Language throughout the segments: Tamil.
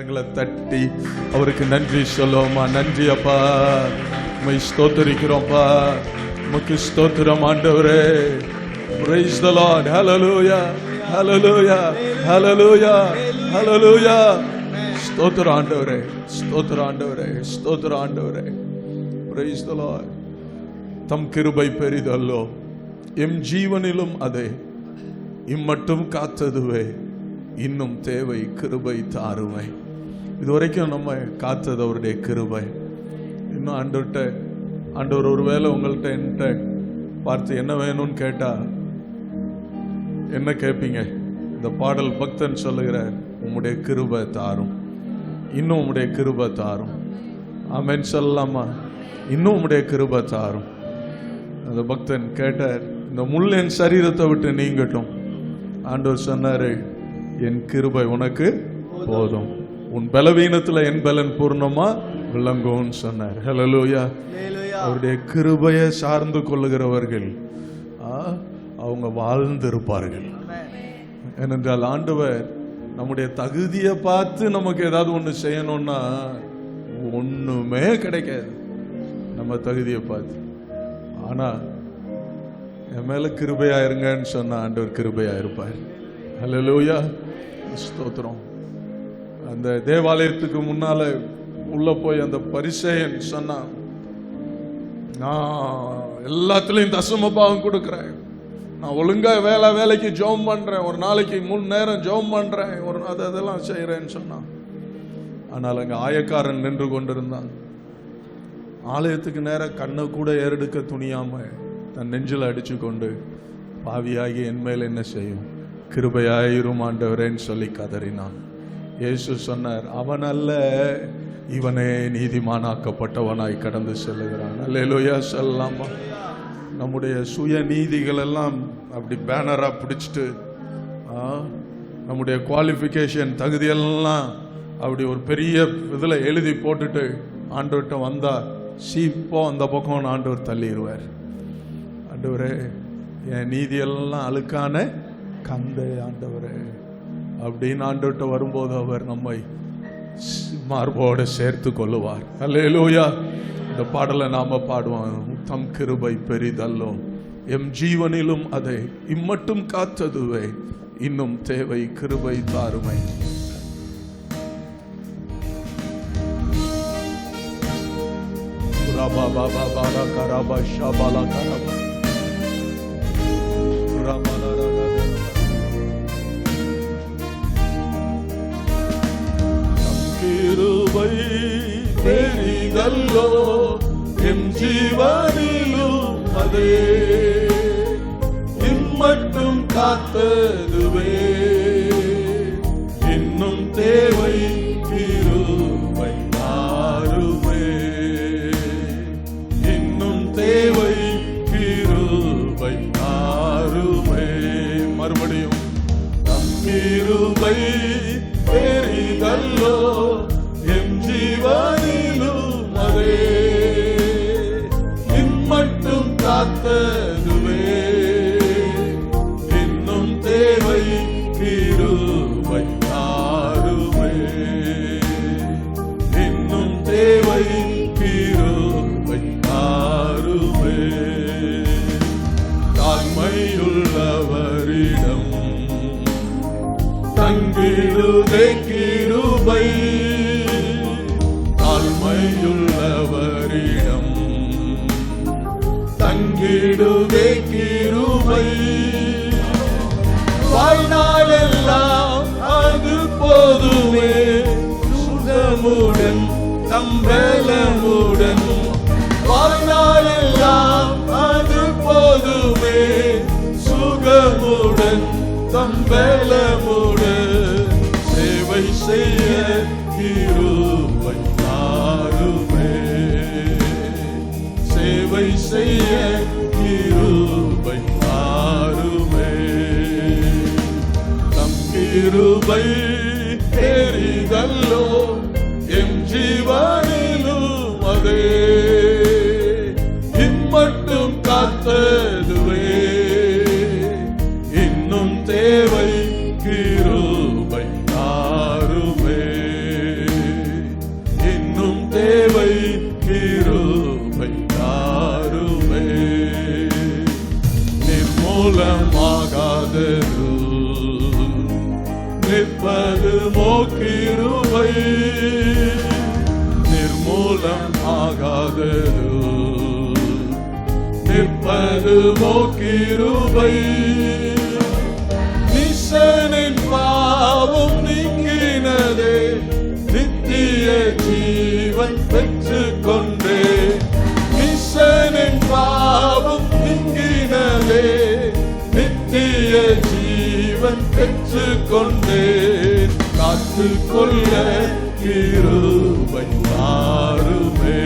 கரங்களை தட்டி அவருக்கு நன்றி சொல்லுவோமா? நன்றி அப்பா, உம்மை ஸ்தோத்திரிக்கிறோம்ப்பா, உமக்கு ஸ்தோத்திரம் ஆண்டவரே. Praise the Lord. Hallelujah. Hallelujah. Hallelujah. Hallelujah. ஸ்தோத்திர ஆண்டவரே, ஸ்தோத்திர ஆண்டவரே, ஸ்தோத்திர ஆண்டவரே. Praise the Lord. தம் கிருபை பெரிதல்லோ, எம் ஜீவனிலும் அதே, இம்மட்டும் காத்ததுவே, இன்னும் தேவை கிருபை தாருமை. இதுவரைக்கும் நம்ம காத்தது அவருடைய கிருபை. இன்னும் ஆண்டவர் ஒருவேளை உங்கள்கிட்ட என்கிட்ட பார்த்து என்ன வேணும்னு கேட்டா என்ன கேட்பீங்க? இந்த பாடல் பக்தன் சொல்லுகிறார், உம்முடைய கிருபை தாரும், இன்னும் உம்முடைய கிருபை தாரும். ஆமென் சொல்லலாமா? இன்னும் உம்முடைய கிருபை தாரும். அந்த பக்தன் கேட்டார், இந்த முள் என் சரீரத்தை விட்டு நீங்கட்டும். ஆண்டவர் சொன்னாரு, என் கிருபை உனக்கு போதும், உன் பலவீனத்துல என் பலன் பூர்ணமா விளங்கும் சொன்னார். ஹல்லேலூயா. அவருடைய கிருபையை சார்ந்து கொள்ளுகிறவர்கள் அவங்க வாழ்ந்திருப்பார்கள். ஏனென்றால் ஆண்டவர் நம்முடைய தகுதியை பார்த்து நமக்கு ஏதாவது ஒன்று செய்யணும்னா ஒண்ணுமே கிடைக்காது நம்ம தகுதியை பார்த்து. ஆனா என் மேல கிருபையா இருங்கன்னு சொன்னா ஆண்டவர் கிருபையா இருப்பார். ஹல்லேலூயா, ஸ்தோத்திரம். அந்த தேவாலயத்துக்கு முன்னால உள்ள போய் அந்த பரிசேயன் சொன்னான், நான் எல்லாத்துலயும் தசம பாவம் கொடுக்கிறேன், நான் ஒழுங்கா வேலைக்கு ஜெபம் பண்றேன், ஒரு நாளைக்கு 3 நேரம் ஜெபம் பண்றேன், ஒரு அதெல்லாம் செய்யறேன்னு சொன்னான். ஆனால் அங்க ஆயக்காரன் நின்று கொண்டிருந்தான். ஆலயத்துக்கு நேரம் கண்ணை கூட ஏறெடுக்க துணியாம தன் நெஞ்சில் அடிச்சு கொண்டு, பாவியாகி என் மேல் என்ன செய்யும், கிருபையாயிரும் ஆண்டவரேன்னு சொல்லி கதறினான். இயேசு சொன்னார், அவன் அல்ல, இவனே நீதிமானாக்கப்பட்டவனாய் கடந்து செல்லுகிறான். அல்லேலூயா சொல்லலாமா? நம்முடைய சுய நீதிகள் எல்லாம் அப்படி பேனரா பிடிச்சிட்டு, நம்முடைய குவாலிஃபிகேஷன் தகுதியெல்லாம் அப்படி ஒரு பெரிய இதில் எழுதி போட்டுட்டு ஆண்டவர்கிட்ட வந்தா சீப்போ அந்த பக்கம் ஆண்டவர் தள்ளிடுவார். ஆண்டவரே, என் நீதியெல்லாம் அழுக்கான கந்தை ஆண்டவரே அப்படின்னு ஆண்டவர்கிட்ட வரும்போது அவர் நம்மை மார்போடு சேர்த்து கொள்ளுவார். அல்லேலூயா. இந்த பாடலை நாம பாடுவோம். தம் கிருபை பெரிதல்லோ, எம் ஜீவனிலும் அதை, இம்மட்டும் காத்ததுவே, இன்னும் தேவை கிருபை தாருமை. கிருபை பெரிதல்லோ, எம் ஜீவனிலும் அதே, இம்மட்டும் காத்ததுவே, இன்னும் தேவை கிருபை தாருமே, இன்னும் தேவை கிருபை தாருமே. மறுபடியும் நம் கிருபை பெரிதல்லோ, எம் ஜீவனிலும் அதே, இம்மட்டும் காத்ததுவே, இன்னும் தேவை கிருபை தாருமே, இன்னும் தேவை கிருபை தாருமே. தாழ்மையுள்ளவரிடம் தங்கிடுதே கிருபை, தாழ்மையுள்ளவரிடம் தங்கிடுதே கிருபை, வாழ்நாளெல்லாம் அது போதுமே, சுகமுடன் தம்பலமுடன், வாழ்நாளெல்லாம் அது போதுமே, சுகமுடன் தம்பலமுடன், சேவை செய்ய கிருபை தாருமே, சேவை செய்ய கிருபை தாருமே. நம் கிருபை பெரிதல்லோ, எம் ஜீவனிலும் அதே, இம்மட்டும் காத்ததுவே, இன்னும் தேவை கிருபை தாருமே. கடினம் ஆகாதது, நிற்பதுமோ கிருபை. நிசனின் பாவம் நீங்கினதே, நித்திய ஜீவன் பெற்றுக் கொண்டே. நிசனின் பாவம் நீங்கினதே, நித்திய ஜீவன் பெற்றுக் கொண்டே. காத்துக்கொள்ள கிருபை தாருமே,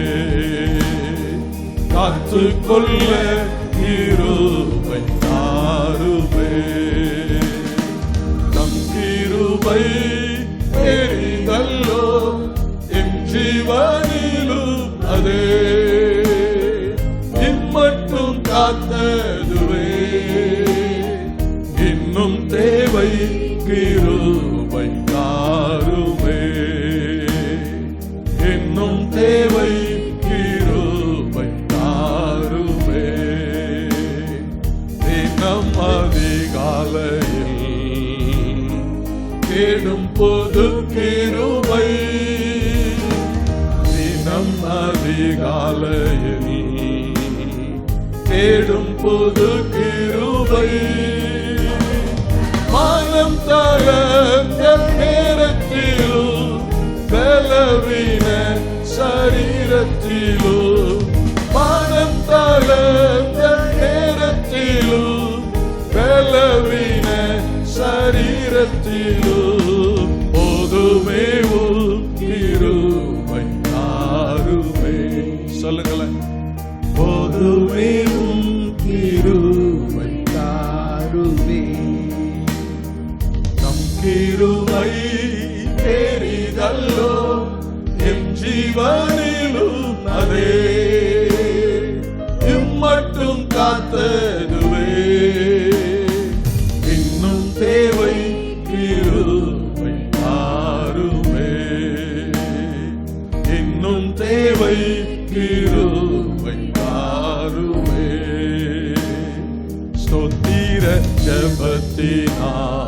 காத்துக்கொள்ள கிருபை தாருமே. தம் கிருபை பெரிதல்லோ, என் ஜீவனிலும் அதே, இம்மட்டும் காத்ததுவே. இன்னும் தேவை கிருபை தாருமே, இன்னும் தேவை கிருபை தாருமே. தினம் அதிகாலையில் தேடும் பொது கிருபை, தினம் அதிகாலையில் தேடும் பொது கிருபை. மனம் தளர்ந்த நேரத்திலும் பலவீன சரீரத்திலும், மனம் தளர்ந்த நேரத்திலும் பலவீன சரீரத்திலும், போதுமே கிருபை தாருமே. சொல்லுங்களேன், போதுமே கிருபை தாருமே. நம் கிருபை பெரிதல்லோ, என் ஜீவனிலும் அதே, இம்மட்டும் காத்ததுவே. இன்னும் தேவை கிருபை தாருமே, இன்னும் தேவை கிருபை தாருமே. ஸ்தோத்திர ஜபத்தினார்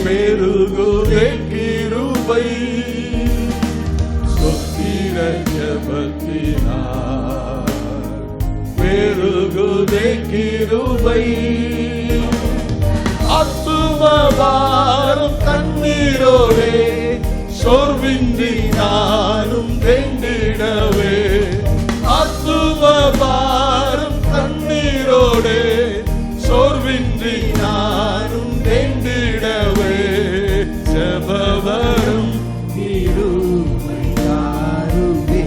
பெருகுதே கிருபை, ஸ்தோத்திர ஜபத்தினார் பெருகுதே கிருபை. ஆத்துமபாரம் கண்ணீரோடே, சோர்வின்றி நானும் வெண்டிடவே. ஆத்துமபாரம் கண்ணீரோடே, சோர்வின்றி நானும் வெண்டிடவே. ஜெபவரம் கிருபை தாருமே.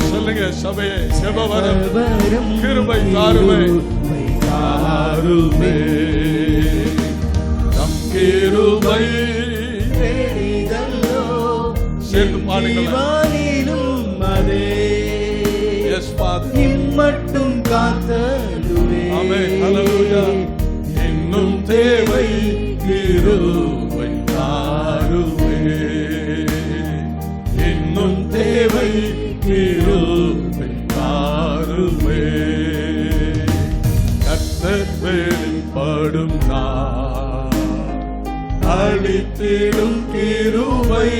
சொல்லுங்க சபையே, ஜெபவரம் கிருபை தாருமே, தாருமே. நம் கிருபை பெரிதல்லோ, சேர்ந்து பாடுங்கள் அதே. எஸ் ஃபாதர், இம்மட்டும் காத்ததுவே. ஆமென், ஹல்லேலூயா. இன்னும் தேவை கிருபை தாருமே, இன்னும் தேவை கிருபை தாருமே. கர்த்தர் வெளிப்படும் நாள், அளித்திடும் கிருபை.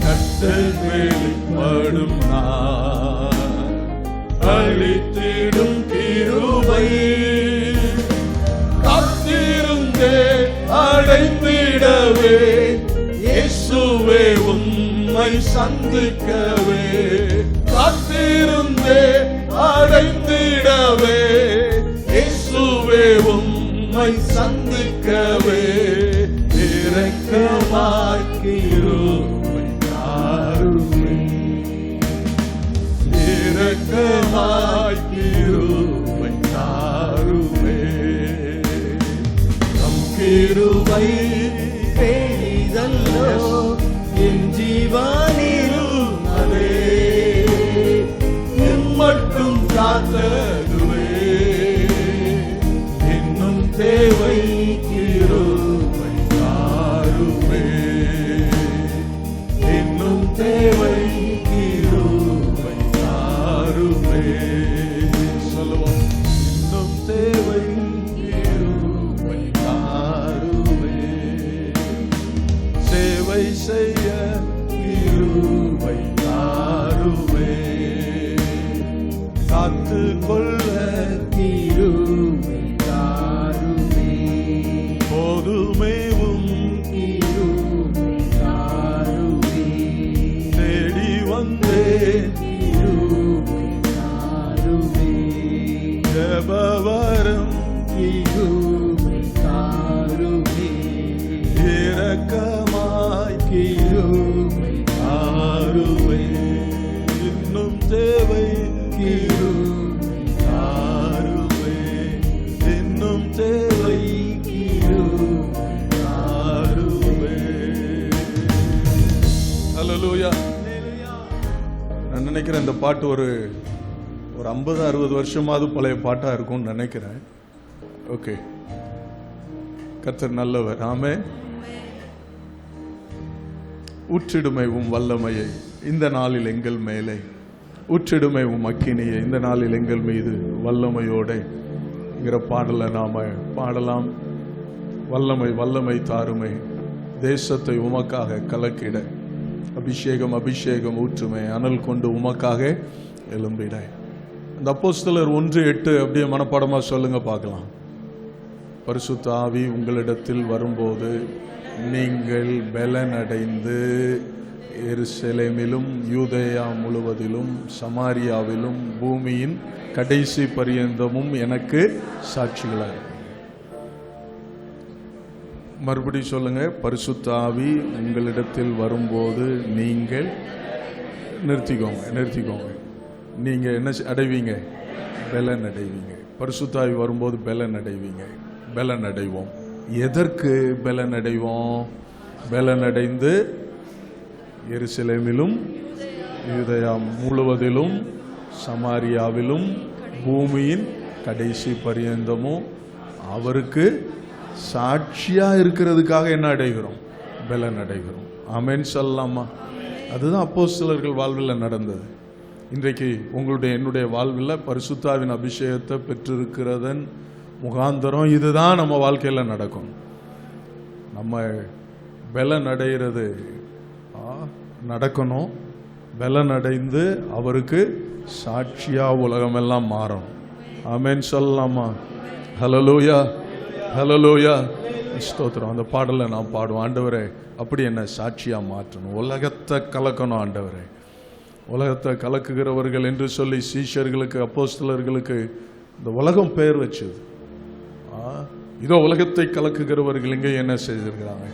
கர்த்தர் வெளிப்படும் நாள், அளித்திடும் கிருபை. காத்திருந்தே அடைந்திடவே, இயேசுவே உம்மை சந்திக்கவே. காத்திருந்தே அடைந்திடவே, இயேசுவே உம்மை சந்திக்கவே. இரக்கமாய் கிருபை தாருமே, இரக்கமாய் கிருபை தாருமே. நம் கிருபை பெரிதல்லோ, என் ஜீவனிலும் அதே, இம்மட்டும் காத்ததுவே. இன்னும் தேவை கிருபை தாருமே, காத்து கொள்ள கிருபை தாருமே. போதுமேவும் கிருபை தாருமே. தேடி வந்தேன் கிருபை தாருமே. ஜெபவரம் கிருபை தாருமே. இரக்கமாய் கிருபை தாருமே. இன்னும் தேவை கிருபை தாருமே. இன்னும் தேவை கிருபை தாருமே. ஹல்லேலூயா. நான் நினைக்கிறேன் இந்த பாட்டு ஒரு 50-60 வருஷமாவது பழைய பாட்டா இருக்கும்னு நினைக்கிறேன். ஓகே, கர்த்தர் நல்லவர். ஆமென். ஊற்றிடுமை உம் வல்லமையை இந்த நாளில் எங்கள் மேலே, ஊற்றிடுமை உம் அக்கினியை இந்த நாளில் எங்கள் மீது வல்லமையோட பாடலை நாம பாடலாம். வல்லமை வல்லமை தாருமை, தேசத்தை உமக்காக கலக்கிட, அபிஷேகம் அபிஷேகம் ஊற்றுமை, அனல் கொண்டு உமக்காக எழும்பிட. அந்த அப்போஸ்தலர் 1:8 அப்படியே மனப்பாடமா சொல்லுங்க பார்க்கலாம். பரிசுத்த ஆவி உங்களிடத்தில் வரும்போது நீங்கள் பெலனடைந்து எருசலேமிலும் யூதேயா முழுவதிலும் சமாரியாவிலும் பூமியின் கடைசி பரியந்தமும் எனக்கு சாட்சிகளாக. மறுபடியும் சொல்லுங்க. பரிசுத்த ஆவி உங்களிடத்தில் வரும்போது நீங்கள் நிறுத்திக்கோங்க. நீங்க என்ன அடைவீங்க? பெலன் அடைவீங்க. பரிசுத்த ஆவி வரும்போது பெலன் அடைவீங்க. பெலன் அடைவோம். எதற்கு பெலன் அடைவோம்? பெலன் அடைந்து எருசலேமிலும் யூதேயா முழுவதிலும் சமாரியாவிலும் பூமியின் கடைசி பரியந்தமும் அவருக்கு சாட்சியா இருக்கிறதுக்காக என்ன அடைகிறோம்? பெலன் அடைகிறோம். ஆமென் சொல்லலாமா? அதுதான் அப்போஸ்தலர்கள் வாழ்வில் நடந்தது. இன்றைக்கு உங்களுடைய என்னுடைய வாழ்வில் பரிசுத்தாவின் அபிஷேகத்தை பெற்றிருக்கிறதன் முகாந்தரம் இதுதான் நம்ம வாழ்க்கையில் நடக்கும். நம்ம பெலன் அடைகிறது நடக்கணும். பெலன் அடைந்து அவருக்கு சாட்சியா உலகமெல்லாம் மாறும். ஆமென் சொல்லலாமா? ஹல்லேலூயா, ஹல்லேலூயா, ஸ்தோத்திரம். அந்த பாடலை நான் பாடுவோம். ஆண்டவரே, அப்படி என்ன சாட்சியா மாற்றணும், உலகத்தை கலக்கணும். ஆண்டவரே, உலகத்தை கலக்குகிறவர்கள் என்று சொல்லி சீஷர்களுக்கு அப்போஸ்தலர்களுக்கு இந்த உலகம் பெயர் வச்சது. இதோ உலகத்தை கலக்குகிறவர்கள் இங்கே என்ன செய்திருக்கிறாங்க?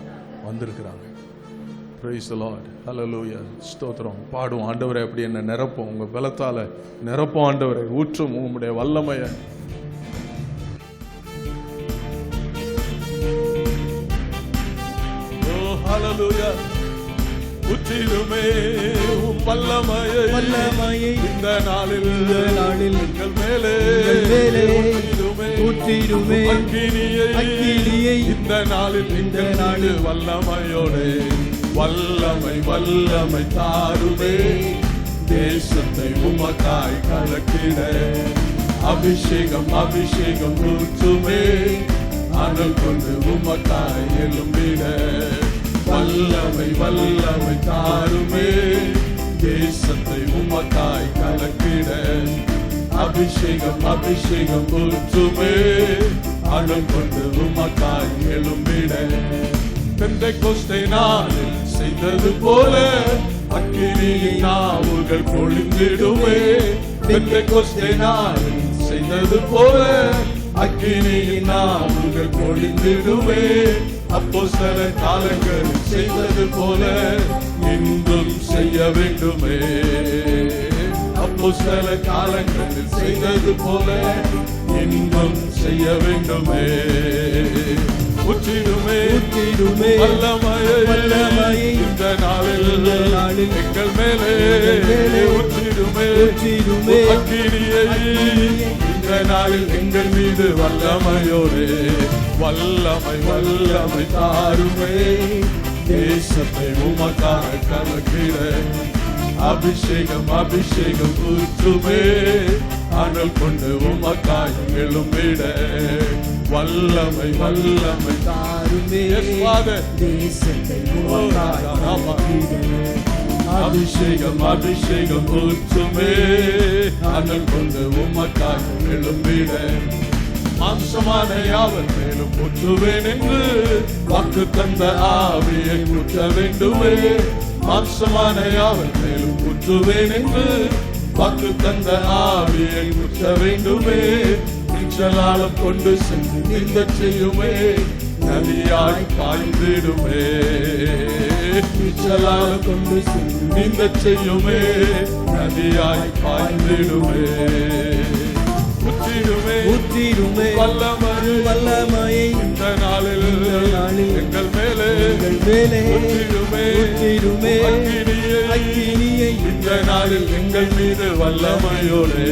வந்திருக்கிறாங்க. Praise the Lord. Hallelujah. ஸ்தோத்திரம். பாடுவோம். ஆண்டவரே, அப்படி என்ன நிரப்பும், உங்க பலத்தால நிரப்பும். ஆண்டவரே, ஊற்றும் உம்முடைய வல்லமையை. Oh, hallelujah. ஊற்றிடுமே உம் வல்லமையை இந்த நாளில் எங்கள் மேலே ஊற்றிடுமே அக்கினியை இந்த நாளில் எங்கள் நாடு வல்லமையோடு. வல்லமை வல்லமை தாருமே, தேசத்தை உமக்காய் கலக்கிட, அபிஷேகம் அபிஷேகம் ஊற்றுமே, அனல் கொண்டு உமக்காய் எழும்பிட. வல்லமை வல்லமை தாருமே, தேசத்தை உமக்காய் கலக்கிட, அபிஷேகம் அபிஷேகம் ஊற்றுமே, அனல் கொண்டு உமக்காய் எழும்பிட. பெந்தெக்கோஸ்தே நாளில் செய்தது போல அக்கினியின் நாவுகள் பொழிந்திடுமே. பெந்தெக்கோஸ்தே நாளில் செய்தது போல அக்கினியின் நாவுகள் பொழிந்திடுமே. அப்போஸ்தலர் காலங்களில் செய்தது போல இன்றும் செய்ய வேண்டுமே. அப்போஸ்தலர் காலங்களில் செய்தது போல இன்றும் செய்ய வேண்டுமே. ஊற்றிடுமே வல்லமையை இந்த நாளில் எங்கள் மேலே ஊற்றிடுமே அக்கினியை இந்த நாளில் எங்கள் மீது வல்லமையோடு. வல்லமை வல்லமை தாருமே, தேசத்தை உமக்காக கலக்கிட, அபிஷேகம் அபிஷேகம் ஊற்றுமே, அனல் கொண்டு உமக்காய் எழும்பிட. வல்லமை வல்லமை தாருமே, தேசத்தை உமக்காய் கலக்கிட, அபிஷேகம் அபிஷேகம் ஊற்றுமே அனல் கொண்டு உமக்காய் எழும்பிட மாம்சமான யாவர் மேலும் ஊற்றுவேன் என்று வாக்கு தந்த ஆவியை ஊற்ற வேண்டுமே மாம்சமான யாவர் மேலும் ஊற்றுவேன் என்று வாக்கு தந்த ஆவியை ஊற்ற வேண்டுமே நீச்சலாலம் கொண்டு சென்று நீந்த செய்யுமே நதியாய் பாய்ந்திடுமே நீச்சலாலம் கொண்டு சென்று நீந்த செய்யுமே நதியாய் பாய்ந்திடுமே ஊற்றிடுமே வல்லமையை இந்த நாளில் எங்கள் மேலே ஊற்றிடுமே அக்கினியை இந்த நாளில் எங்கள் மீது வல்லமையோடு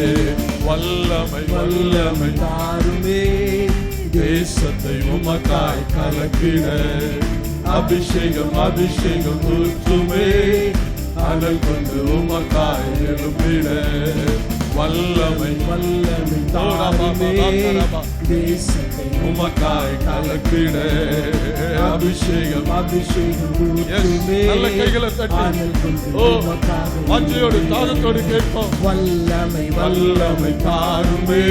வல்லமை தாருமே தேசத்தை உமக்காய் கலக்கிட அபிஷேகம் அபிஷேகம் ஊற்றுமே அனல் கொண்டு உமக்காய் எழுப்பிட வல்லமை தாருமே தேசத்தை உமக்காய் கலக்கிட அபிஷேகம் ஊற்றுமே நல்ல கைகளை தட்டி வாஞ்சையோடு தாகத்தோடு கேட்போம் வல்லமை தாருமே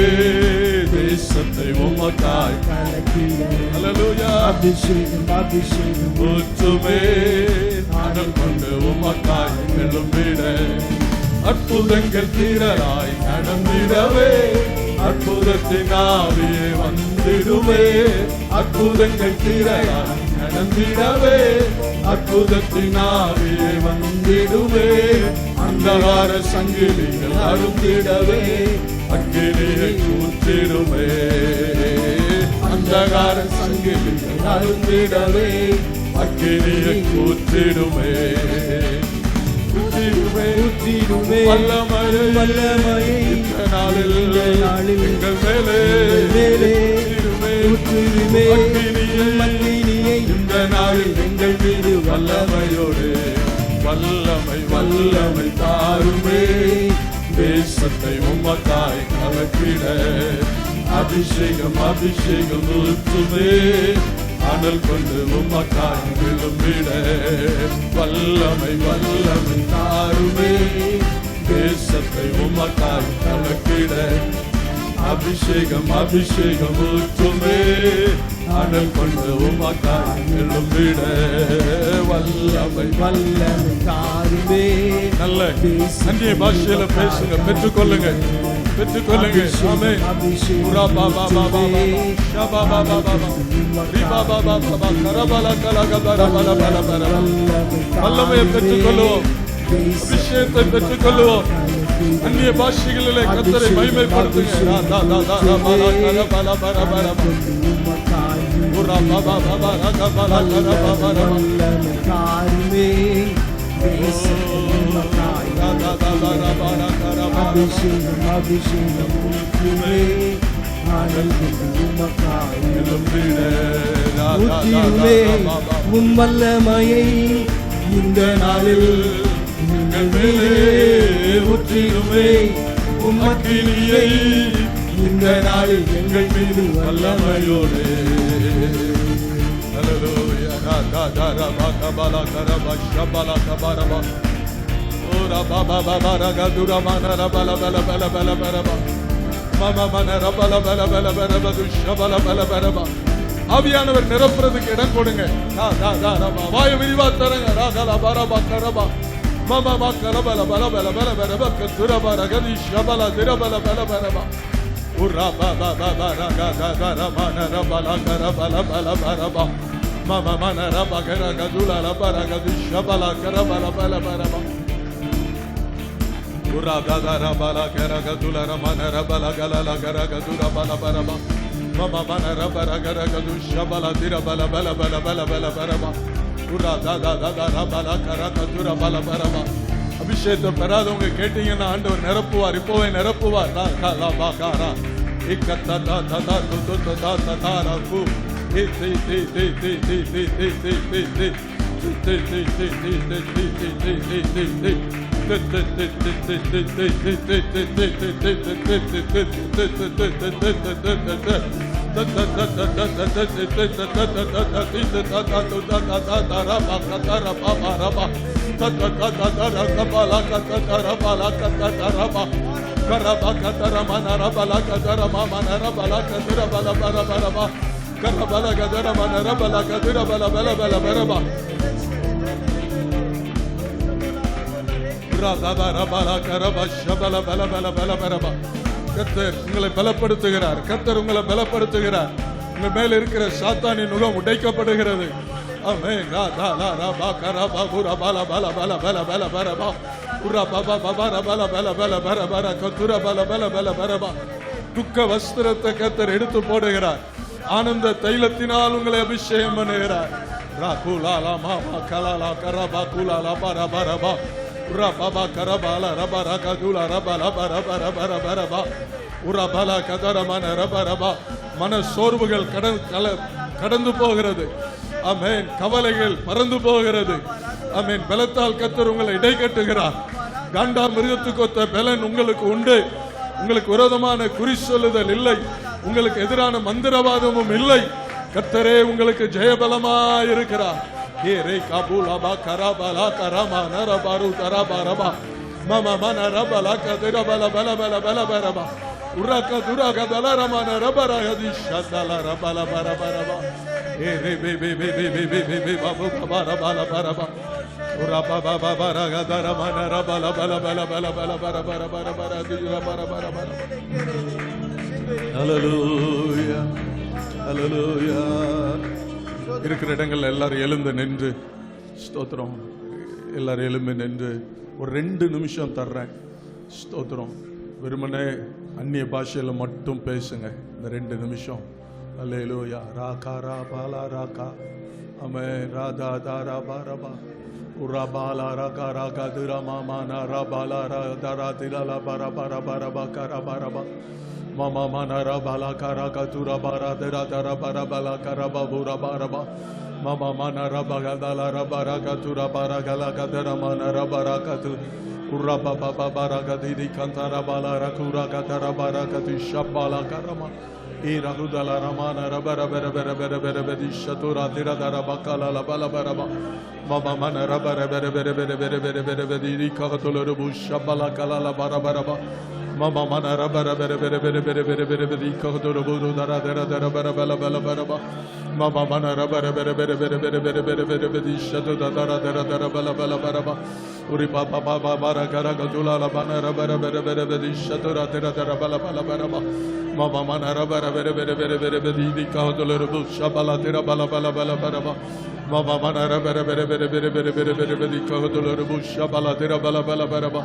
தேசத்தை உமக்காய் கலக்கிட அல்லேலூயா அபிஷேகம் ஊற்றுமே அனல் கொண்டு உமக்காய் எழும்பிட அற்புதங்கள் தீரராய் நடந்திடவே அற்புதத்தின் ஆவியே வந்திடுவே அற்புதங்கள் தீரராய் நடந்திடவே அற்புதத்தின் ஆவியே வந்திடுவே அந்தகார சங்கிலிகள் அருந்திடவே அக்கினியை ஊற்றிடுமே அந்தகார சங்கிலிகள் அருந்திடவே அக்கினியை ஊற்றிடுமே ஊற்றிடுமே வல்லமையை இந்த நாளில் எங்கள் மேலே ஊற்றிடுமே அக்கினியை இந்த நாளில் எங்கள் மீது வல்லமையோடு வல்லமை தாருமே தேசத்தை உமக்காய் கலக்கிட அபிஷேகம் ஊற்றுமே அனல் கொண்டு உமக்காய் விழும்பிட வல்லமை தாருமே தேசத்தை உமக்காய் கலக்கிட அபிஷேகம் ஊற்றுமே அனல் கொண்டு உமக்காய் விழும்பிட வல்லமை தாருமே நல்ல அந்நிய பாஷையில பேசுங்க பெற்றுக்கொள்ளுங்க ஆமென் உரா பாபா பாபா ஷபா பாபா பாபா ரிபா பாபா பாபா கரபல கலகபரபல பலபர வல்லமையை பெற்றுக்கொள்ளுவோம் அபிஷேகத்தை பெற்றுக்கொள்ளுவோம் அந்நிய பாஷைகளிலே கர்த்தரை மகிமைப்படுத்துங்க ரா ரா ரா ரா பல கரபல பரபர உரா பாபா பாபா ரகபல கரபர தாருமே அபிஷேகம் ஊற்றுமே அனல் கொண்டு உமக்காய் ஊற்றிடுமே உம் வல்லமையை இந்த நாளில் எங்கள் மேலே ஊற்றிடுமே உம் அக்கினியை இந்த நாளில் எங்கள் மீது வல்லமையோடு ஹல்லேலூயா ராகா கபலா கரபா ஷபலா கபரபா ஓரா பாபா பாபா ரகா துரா மன ரபல பல பல பல பரபா மம மன ரபல பல பல பரபா துஷபல பல பரபா ஆவியானவர் நிரப்புறதுக்கு இடம் கொடுங்க வாய விரிவா தரங்க ராகலா பரபா கரபா மம மா கரபல பல பல பல பரபா கதுரபா ரகதி ஷபல திரபல பல பரபா உரா பாபா பாபா ரகா கரபா மன ரபல கரபல பல பரபா மம மன ரபா கரகா துலா ரபா ரகதி ஷபல கரபல பல பரபா உரா தாதா ரபல கரகா துலா ரமன ரபல கலல கரகா துலா பல பரபா மம மன ரபல கரகா து ஷபல திரபல பல பல பல பல பரபா உரா தாதா தாதா ரபல கரகா துலா பல பரபா அபிஷேகத்தை பெறாதவங்க கேட்டீங்கன்னா ஆண்டவர் நிரப்புவார் இப்போவே நிரப்புவார் கர்த்தர் உங்களை பலப்படுத்துகிறார். கர்த்தர் உங்களை பலப்படுத்துகிறார். உங்க மேல இருக்கிற சாத்தானின் நுகம் உடைக்கப்படுகிறது. ஆமென். துக்க வஸ்திரத்தை கர்த்தர் எடுத்து போடுகிறார். ஆனந்த தைலத்தினால் உங்களை அபிஷேகம் பண்ணுகிறார். மன சோர்வுகள் கடந்து போகிறது. ஆமென். கவலைகள் பறந்து போகிறது. ஆமென். பலத்தால் கர்த்தர் உங்களை இடை கட்டுகிறார். காண்டா மிருகத்துக்கு ஒத்த பலன் உங்களுக்கு உண்டு. உங்களுக்கு விரோதமான குறி சொல்லுதல் இல்லை. உங்களுக்கு எதிரான மந்திரவாதமும் இல்லை. கர்த்தரே உங்களுக்கு ஜெயபலமா இருக்கிறார். ஏ ரே காபூலாபா கராபலா கராமா நரபாரு தராபாரபா மம மன ரபலா கதிரபல பல பல பல பரபா உரக துரக பலரமா நரபர ஹதிஷதல ரபல பரபரபா ஏ ரே பே பே பே பே பே பே பே பாபு பபர பல பரபா உரபா பபா பரக தரமா நரபல பல பல பல பல பரபர பரபர திர பரபர பர. ஹல்லேலூயா ஹல்லேலூயா. இருக்கிற இடங்கள்ல எல்லாரும் எழுந்து நின்று ஸ்தோத்திரம். எல்லாரும் எழுந்து நின்று ஒரு 2 நிமிஷம் தர்றேன். ஸ்தோத்திரம். வெறுமனே அந்நிய பாஷையில மட்டும் பேசுங்க இந்த 2 நிமிஷம். அல்லேலூயா. ராகா ராபாலா ராகா அமே ராதா தாரா பாரபா உராபாலா ராகா ராகா துரமா மானா ராபாலா ராதா திரலா பாரா பாரா பாரபா கரா பாரபா Mama manara bala karaka tura bara dera dara bara bala karaba bura baraba Mama manara bagadala rabara katura bara gala kadera manara barakatu Uraba baba baraka didi kantara bala rakura katara barakatu shabala karama Ira hudala ramana rabara bera bera bera bera bera shatura dira dara bakala la bala baraba Mama manara bara bera bera bera bera bera bera bera didi kakatula rubu shabala kala la bara baraba Mama mana rabara bere bere bere bere bere bere bere kahadoro buru dara dara dara bara bala bala bara ba Mama mana rabara bere bere bere bere bere bere bere bere shadu dara dara dara bala bala bara ba Uri papa papa bara gara gadula la bana rabara bere bere bere shadu dara dara bala bala bara ba Mama mana rabara bere bere bere bere bere kahadoro buru shabala dara bala bala bala bara ba Mama mana rabara bere bere bere bere bere bere bere kahadoro buru shabala dara bala bala bara ba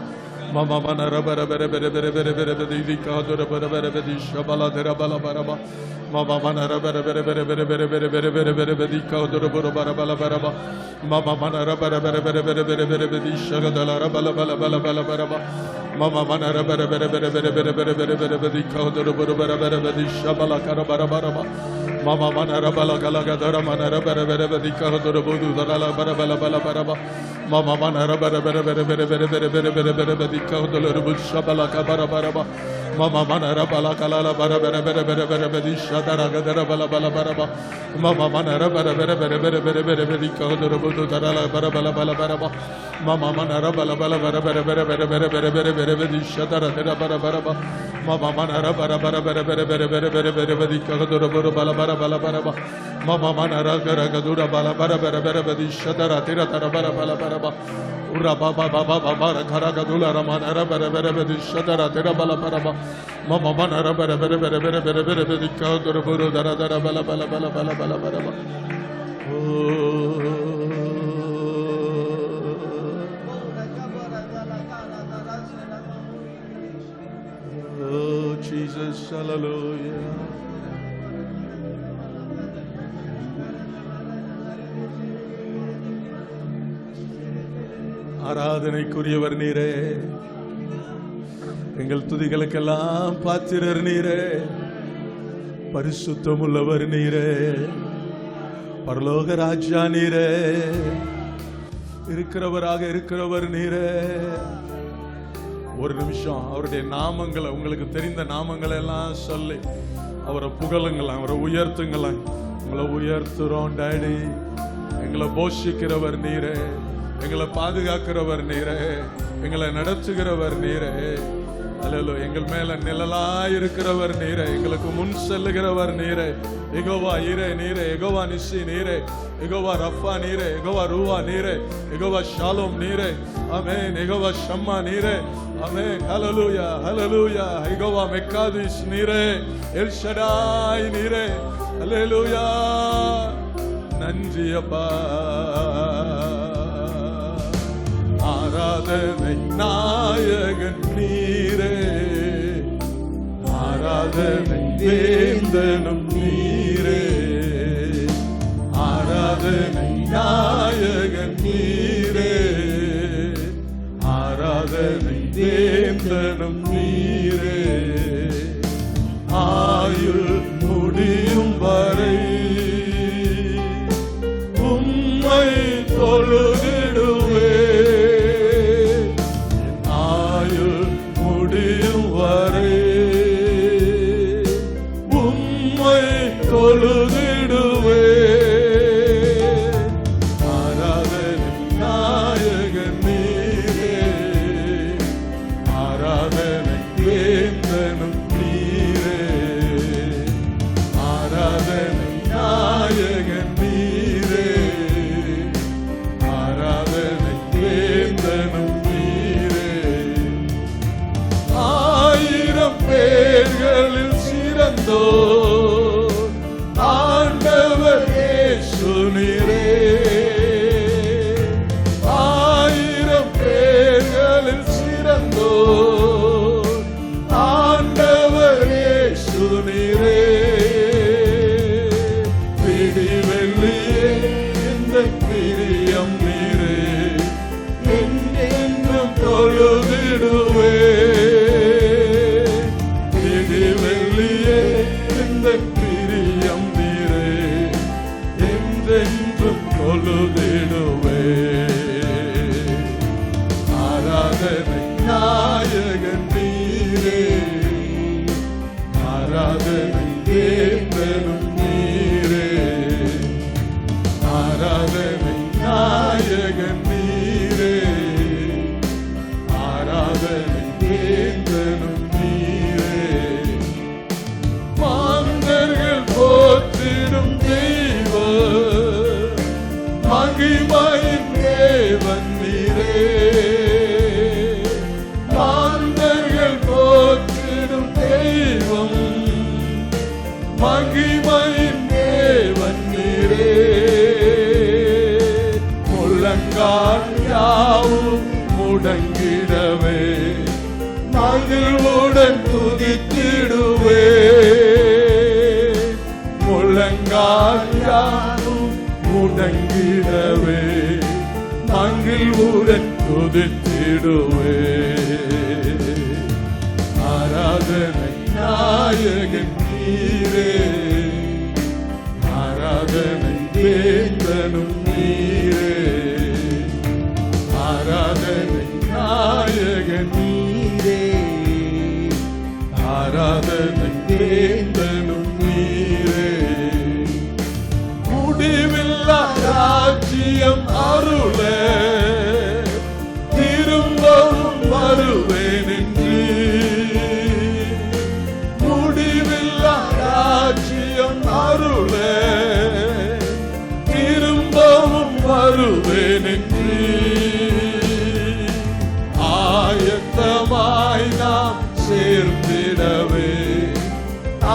Mama mana rabara bere bere bere bere bere bere di kahadora bere bere bere shabala dera bala baraba Mama mana rabara bere bere bere bere bere bere bere bere bere di kahadora bere bala bala baraba Mama mana rabara bere bere bere bere bere bere di shagadala rabala bala bala bala baraba Mama mana rabara bere bere bere bere bere bere bere bere di kahadora bere bere bere bere shabala karabara baraba Mama mana rabala gala gadara mana rabara bere bere di kahadora buru dara bala bala bala baraba Mama mana rabara bere bere bere bere bere bere bere bere bere kahadora buru shabala kabara baraba Mama mana rabala kala bara bere bere bere bere bere shadara gadara bala bala baraba Mama mana rabara bere bere bere bere bere bere kahadora buru dara bara bala bala baraba Mama mana rabala bala bere bere bere bere bere bere bere bere bere shadara dara bara baraba Mama mana rabara bere bere bere bere bere bere bere bere kahadora buru bala bara bala baraba Mama mana ragara gadura bala bara bere bere bere shadara dara dara bara bala baraba Ura baba baba baba khara gadula ramana rabara bere bere shadara dara bala baraba Mama mana rabara bere bere bere bere bere bere kahadora buru dara dara bala bala bala bala bala baraba Oh Jesus, hallelujah. ஆராதனைக்குரியவர் நீரே, எங்கள் துதிகளுக்கெல்லாம் பாத்திரர் நீரே, பரிசுத்தமுள்ளவர் நீரே, பரலோக ராஜா நீரே, இருக்கிறவராக இருக்கிறவர் நீரே. ஒரு நிமிஷம் அவருடைய நாமங்களை, உங்களுக்கு தெரிந்த நாமங்களை எல்லாம் சொல்லி அவரை புகழுங்களேன், அவரை உயர்த்துங்களேன். உங்களை உயர்த்துறோம் டாடி. எங்களை போஷிக்கிறவர் நீரே, எங்களை பாதுகாக்கிறவர் நீரே, எங்களை நடத்துகிறவர் நீரே. அல்லேலூயா. எங்கள் மேல நிழலாயிருக்கிறவர் நீரே, எங்களுக்கு முன் செல்லுகிறவர் நீரே. யெகோவா ஈரே நீரே, யெகோவா நிசி நீரே, யெகோவா ரஃபா நீரே, யெகோவா ரூவா நீரே, யெகோவா ஷாலோம் நீரே. ஆமென். யெகோவா ஷம்மா நீரே. ஆமென். ஹல்லேலூயா, ஹல்லேலூயா. யெகோவா மெக்காதிஷ் நீரே, எல் ஷடாய் நீரே. ஹல்லேலூயா. நன்றி அப்பா. ஆராதனை நாயகன் நீரே, ஆராதனை வேந்தனும் நீரே, ஆராதனை நாயகன் நீரே, ஆராதனை வேந்தனும் நீரே. ஆயுள் முடியும் வரை உம்மை தொழுதிடுவே, ஆயுள் முடியும் வரை உம்மை தொழுதிடுவே. ஆராதனை நாயகன் நீரே, ஆராதனை வேந்தனும் நீரே, ஆராதனை நாயகன் நீரே, ஆராதனை வேந்தனும் நீரே. ஆயிரம் பேர்களில் சிறந்தோ ஆண்டவர் இயேசு நீரே, ஆயிரம் பேர்களில் சிறந்தோ ஆண்டவர் இயேசு நீரே. பிடி வெள்ளியே இந்த பிரியம் நீரே, என்றென்றும் தொழுதிடுவே. பிடி வெள்ளியே இந்த பிரியம் நீரே, என்றென்றும் தொழுதிடுவே. ஆராதனை நாயகன் நீரே, ஆராதனை வேந்தனும் நீரே, ஆராதனை நாயகன் நீரே, ஆராதனை வேந்தனும் நீரே. மாந்தர்கள் போற்றிடும் தெய்வ மகிமையின் தேவன் நீரே, மாந்தர்கள் போற்றிடும் தெய்வம் மகிமையின் தேவன் நீரே. முழங்கால் யாவும் முடங்கிடவே மகிழ்வுடன் துதித்திடுவே. முழங்கால் யாவும் முடங்கிடவே மகிழ்வுடன் துதித்திடுவே. ஆராதனை நாயகன் நீரே, ஆராதனை வேந்தனும் நீரே, ஆராதனை நாயகன் நீரே, ஆராதனை வேந்தனும் நீரே. முடிவில்லா ராஜ்யம் அருள திரும்பவும் வருவேன் என்று, முடிவில்லா ராஜ்யம் அருள திரும்பவும் வருவேன் என்று. ஆயத்தமாய் நாம் சேர்ந்திடவே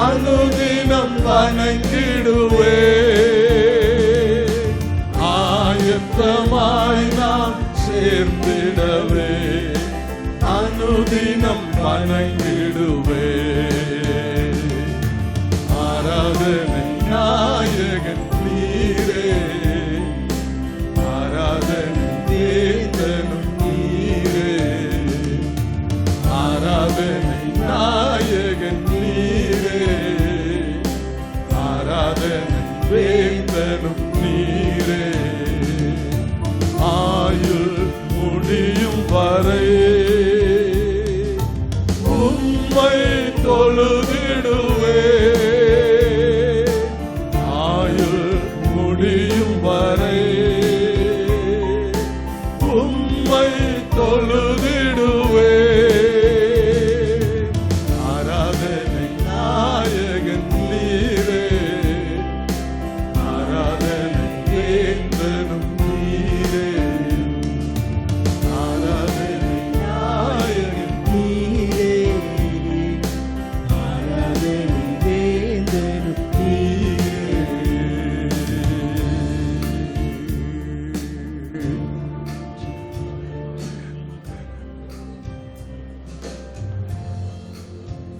அனுதினம் வணங்கிடுவே. ஆயத்தமாய் நாம் சேர்ந்திடவே அனுதினம் வணங்கிடுவே. ஆராதனை நாயகன் நீரே, ஆராதனை வேந்தனும் நீரே, ஆராதனை நாயகன் நீரே, ஆராதனை வேந்தனும் நீரே. ஆயுள் முடியும் வரை உம்மை தொழுதிடுவே.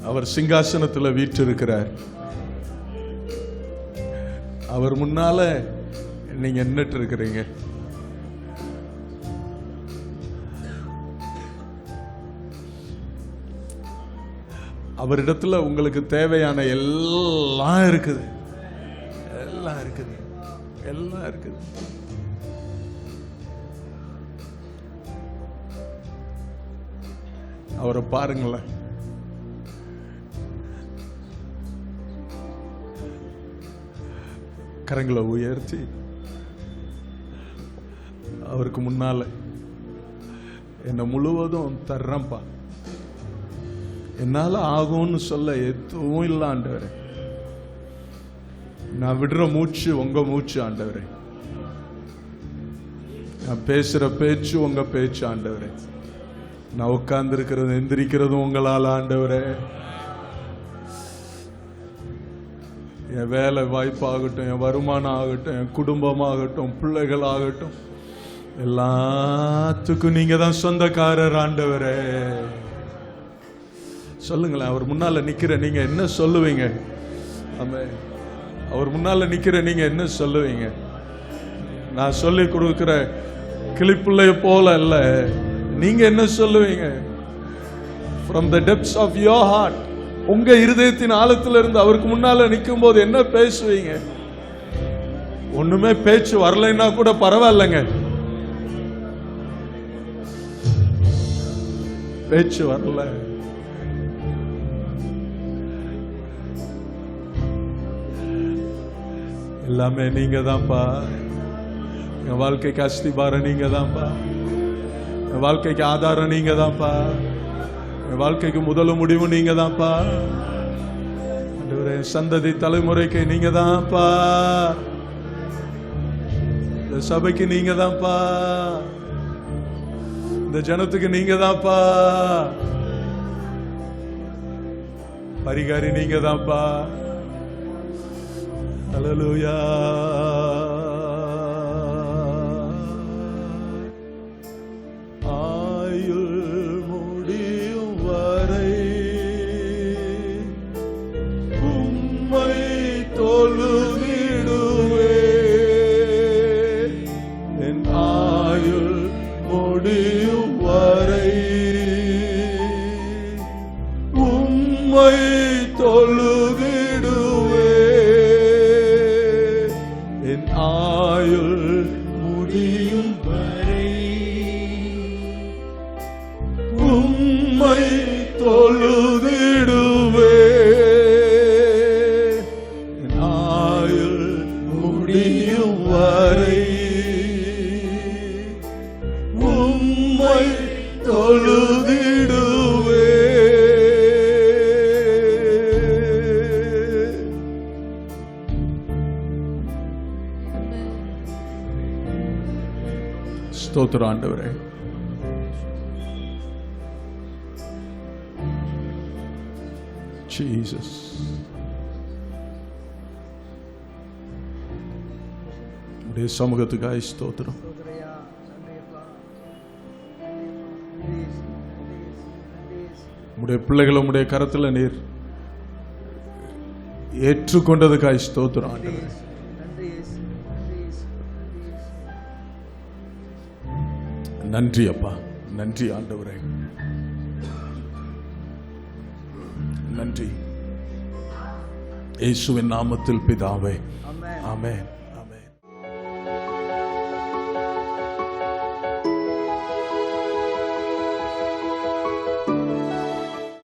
அவர் சிங்காசனத்தில் வீற்றிருக்கிறார். அவர் முன்னால நீங்க நின்னுட்டு இருக்கிறீங்க. அவரிடத்துல உங்களுக்கு தேவையான எல்லாம் இருக்குது, எல்லாம் இருக்குது, எல்லாம் இருக்குது. அவரை பாருங்களேன். கரங்களை உயர்த்தி அவருக்கு முன்னால என்ன முழுவதும் தர்றேன்ப்பா, என்னால ஆகும்னு சொல்ல எதுவும் இல்லை ஆண்டவரே. நான் விடுற மூச்சு உங்க மூச்சு ஆண்டவரே. நான் பேசுற பேச்சு உங்க பேச்சு ஆண்டவரே. நான் உட்கார்ந்து இருக்கிறது எந்திரிக்கிறதும் உங்களால் ஆண்டவரே. என் வேலை வாய்ப்பாகட்டும், என் வருமானம் ஆகட்டும், என் குடும்பமாகட்டும், பிள்ளைகள் ஆகட்டும், எல்லாத்துக்கும் நீங்க தான் சொந்தக்காரர் ஆண்டவரே. சொல்லுங்களேன். அவர் முன்னால நிக்கிற நீங்க என்ன சொல்லுவீங்க? ஆமென். அவர் முன்னால நிக்கிற நீங்க என்ன சொல்லுவீங்க? நான் சொல்லி கொடுக்கிற கிளிப்பிள்ளைய போல அல்ல, நீங்க என்ன சொல்லுவீங்க? From the depths of your heart, உங்க இருதயத்தின் ஆழத்துல இருந்து அவருக்கு முன்னால நிற்கும் போது என்ன பேசுவீங்க? ஒண்ணுமே பேச்சு வரலைன்னா கூட பரவாயில்லைங்க. பேச்சு வரல, எல்லாமே நீங்க தான்ப்பா. என் வாழ்க்கைக்கு அஸ்திபாரம் நீங்க தான்ப்பா. என் வாழ்க்கைக்கு ஆதாரம் நீங்க தான்ப்பா. என் வாழ்க்கைக்கு முதலும் முடிவு நீங்க தான்ப்பா. சந்ததி தலைமுறைக்கு நீங்க தான்ப்பா. இந்த சபைக்கு நீங்க தான்ப்பா. இந்த ஜனத்துக்கு நீங்க தான்ப்பா. பரிகாரி நீங்க தான்ப்பா. ஹல்லேலூயா. ஆயுள் முடியும் வரை உம்மை தொழுதிடுவே. என் ஆயுள் முடியும் வரை உம்மை தொழுதிடுவே. என் ஆயுள் முடியும் வரை உம்மை தொழுதிடுவே. என் ஆயுள் முடியும் வரை உம்மை தொழுதிடுவே. ஸ்தோத்திரம் ஆண்டவரே. ஜீசஸ். உடைய சமூகத்துக்காய் ஸ்தோத்திரம். உடைய பிள்ளைகளை உடைய கரத்தில் நீர் ஏற்றுக்கொண்டதுக்காய் ஸ்தோத்திரம் ஆண்டவரே. நன்றி அப்பா, நன்றி ஆண்டவரே, நன்றி. இயேசுவின் நாமத்தில் பிதாவே, ஆமென்.